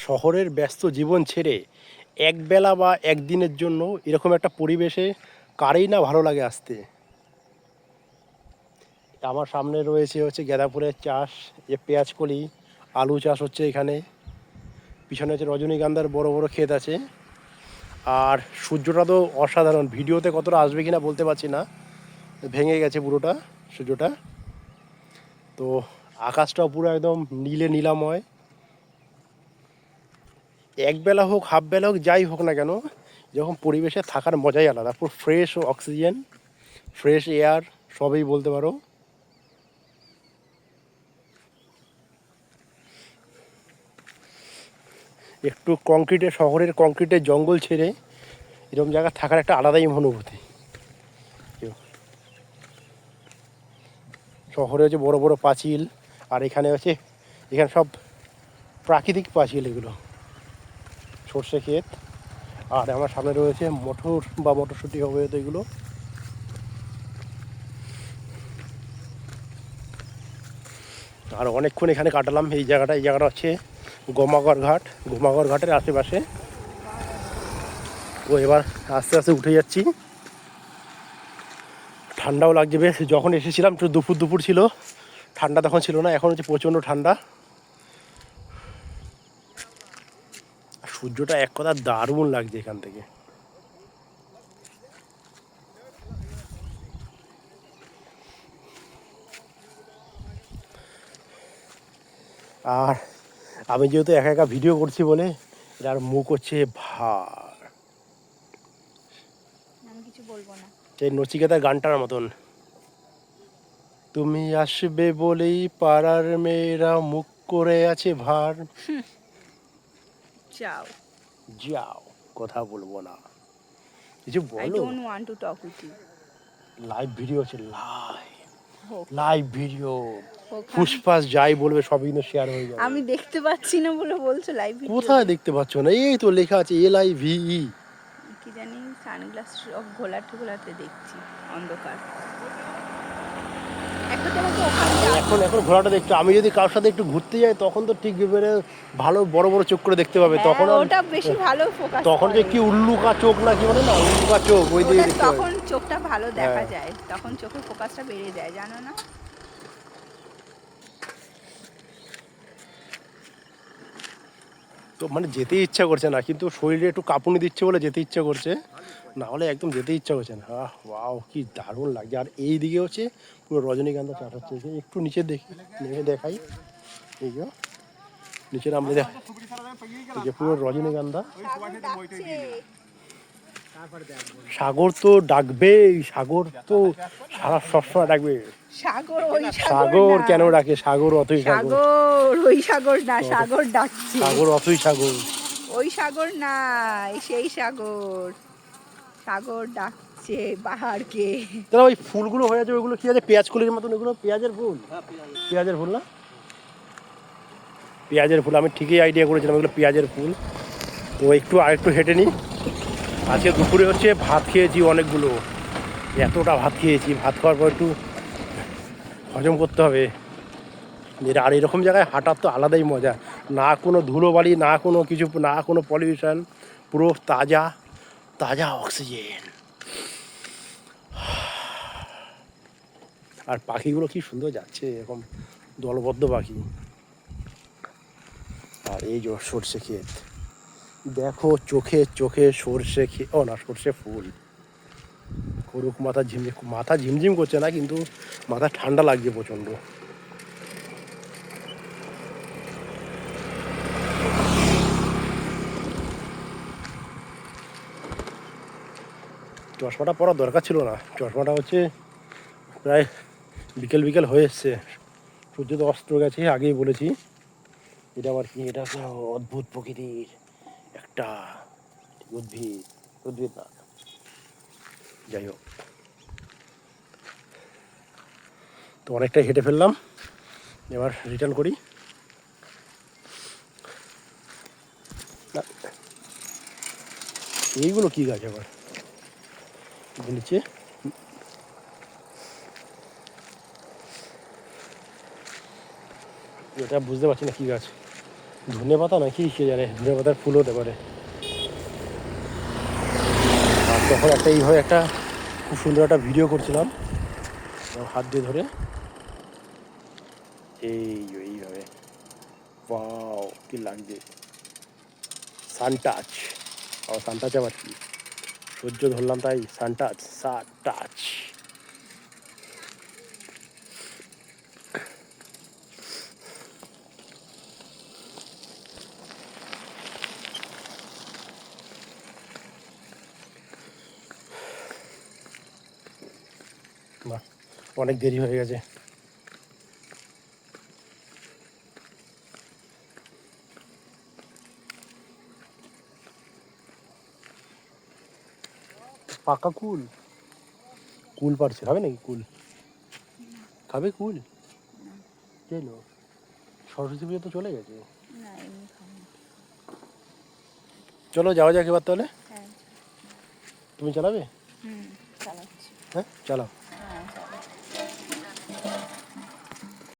শহরের ব্যস্ত জীবন ছেড়ে একবেলা বা একদিনের জন্য এরকম একটা পরিবেশে কারই না ভালো লাগে আসতে। আমার সামনে হচ্ছে গাঁদা ফুলের চাষ, পেঁয়াজকলি, আলু চাষ হচ্ছে এখানে। পিছনে হচ্ছে রজনীগন্ধার বড় বড় ক্ষেত আছে। আর সূর্যটা তো অসাধারণ, ভিডিওতে কতটা আসবে কিনা বলতে পারছি না, ভেঙে গেছে পুরোটা সূর্যটা। তো আকাশটাও পুরো একদম নীলে নীলাময়। একবেলা হোক হাফ বেলা হোক যাই হোক না কেন, যখন পরিবেশে থাকার মজাই আলাদা। পুরো ফ্রেশ অক্সিজেন, ফ্রেশ এয়ার, সবই বলতে পারো। একটু শহরের কংক্রিটের জঙ্গল ছেড়ে এরকম জায়গা থাকার একটা আলাদাই অনুভূতি। শহরে হচ্ছে বড় বড় পাঁচিল, আর এখানে সব প্রাকৃতিক পাঁচিল এগুলো, সর্ষে ক্ষেত। আর আমার সামনে রয়েছে মটর বা মটরশুঁটি হবে তো এগুলো। আর অনেকক্ষণ এখানে কাটালাম এই জায়গাটা হচ্ছে গোমাগড় ঘাট, গোমাগড় ঘাটের আশেপাশে। তো এবার আস্তে আস্তে উঠে যাচ্ছি। ঠান্ডাও লাগছে বেশ। যখন এসেছিলাম একটু দুপুর ছিল, ঠান্ডা তখন ছিল না, এখন হচ্ছে প্রচণ্ড ঠান্ডা। সূর্যটা এক কথা দারুণ লাগছে এখান থেকে। আর আমি যেহেতু একা একা ভিডিও করছি বলে এটার মুখ হচ্ছে ভার। আমি কিছু বলবো না। সেই নচিকেতার গানটার মতন, তুমি আসবে বলেই পাড়ার মেয়েরা মুখ করে আছে ভার। যাও। যাও, কথা বলবো না, কিছু আই বলো। Don't want to talk with you. Live video আছে, হোক লাইভ ভিডিও। হোক, ফুসফাস যাই বলবে সবই কিন্তু শেয়ার হয়ে যাবে। আমি দেখতে পাচ্ছি না বলে বলছো লাইভ ভিডিও? কোথায় দেখতে পাচ্ছ না? এই তো লেখা আছে LIVE। কি জানি, সানগ্লাস সব ঘোলাতে ঘোলাতে দেখছি, অন্ধকার। একটা তোমাকে ওখানে এখন ঘোড়াটা দেখছো। আমি যদি কারোর সাথে একটু ঘুরতে যাই তখন তো ঠিক এবারে ভালো বড় বড় চোখ করে দেখতে পাবে। তখন ওটা বেশি ভালো ফোকাস তখন যে কি উল্লুকা চোখ না কি বলে না, উল্লুকা চোখ, ওই দিকে দেখতে পাবে। তখন চোখটা ভালো দেখা হ্যাঁ। যায়, তখন চোখের ফোকাসটা বেড়ে যায়, জানো না? তো মানে যেতে ইচ্ছা করছে না, কিন্তু শরীরে একটু কাঁপুনি দিচ্ছে বলে যেতে ইচ্ছা করছে, না হলে একদম যেতে ইচ্ছা করছে না। ওয়াও, কি দারুণ লাগছে। আর এই দিকে হচ্ছে পুরো রজনীগন্ধা চাষ হচ্ছে। একটু নিচে দেখি, নেমে দেখাই। এই যে নিচে নামলে দেখ, এই যে পুরো রজনীগন্ধা। সাগর তো ডাকবেই, সাগর তো সারা সবসময় ডাকবে। সাগর ওই সাগর কেন ডাকে? সাগর অতই সাগর। সাগর ওই সাগর না, সাগর ডাকছে। সাগর অতই সাগর। ওই সাগর না, সেই সাগর। সাগর ডাকছে পাহাড়কে। তাহলে ওই ফুলগুলো হয়ে আছে, ওইগুলো কি আছে? পেঁয়াজ কলির মতন, ওগুলো পেঁয়াজের ফুল। পেঁয়াজের ফুল না? পেঁয়াজের ফুল, আমি ঠিকই আইডিয়া করেছিলাম ওগুলো পেঁয়াজের ফুল। তো আরেকটু হেঁটে নিই। আজকে দুপুরে হচ্ছে ভাত খেয়েছি অনেকগুলো, এতটা ভাত খেয়েছি। ভাত খাওয়ার পর একটু হজম করতে হবে। আর এরকম জায়গায় হাঁটার তো আলাদাই মজা। না কোনো ধুলোবালি, না কোনো কিছু, না কোনো পলিউশন, পুরো তাজা তাজা অক্সিজেন। আর পাখিগুলো কি সুন্দর যাচ্ছে, এরকম দলবদ্ধ পাখি। আর এই যে সর্ষে ক্ষেত, দেখো চোখে চোখে সর্ষে ক্ষেত, ও না, সর্ষে ফুল। করুক, মাথা ঝিমঝিম করছে না, কিন্তু মাথা ঠান্ডা লাগছে প্রচণ্ড। চশমাটা পরার দরকার ছিল না, চশমাটা হচ্ছে প্রায় বিকেল হয়ে এসছে। সূর্য তো অস্ত গেছে, আগেই বলেছি। এটা আবার কি? এটা একটা অদ্ভুত প্রকৃতির একটা উদ্ভিদ, উদ্ভিদ না, যাই হোক। তো অনেকটাই হেঁটে ফেললাম, এবার রিটার্ন করি। এইগুলো কি গাছ আবার নিচে? এটা বুঝতে পারছি না কি গাছ। ধনে পাতা নাকি কে জানে, ধনে পাতার ফুল হতে পারে। আর তখন একটা এইভাবে একটা খুব সুন্দর একটা ভিডিও করছিলাম হাত দিয়ে ধরে, এইভাবে। ওয়াও কি লাগছে, সানটাচ। সানটাচ আবার কি, সূর্য ধরলাম তাই সানটাচ, সানটাচ। বাহ, অনেক দেরি হয়ে গেছে। পাকা কুল, কুল পারছে, খাবে নাকি কুল? খাবে কুল? না কেন, সরস্বতী পুজো তো চলে গেছে। না, এমনি খাবো। চলো যাওয়া যাক এবার তাহলে। হ্যাঁ। তুমি চালাবে? চালাচ্ছি। হ্যাঁ চালাও।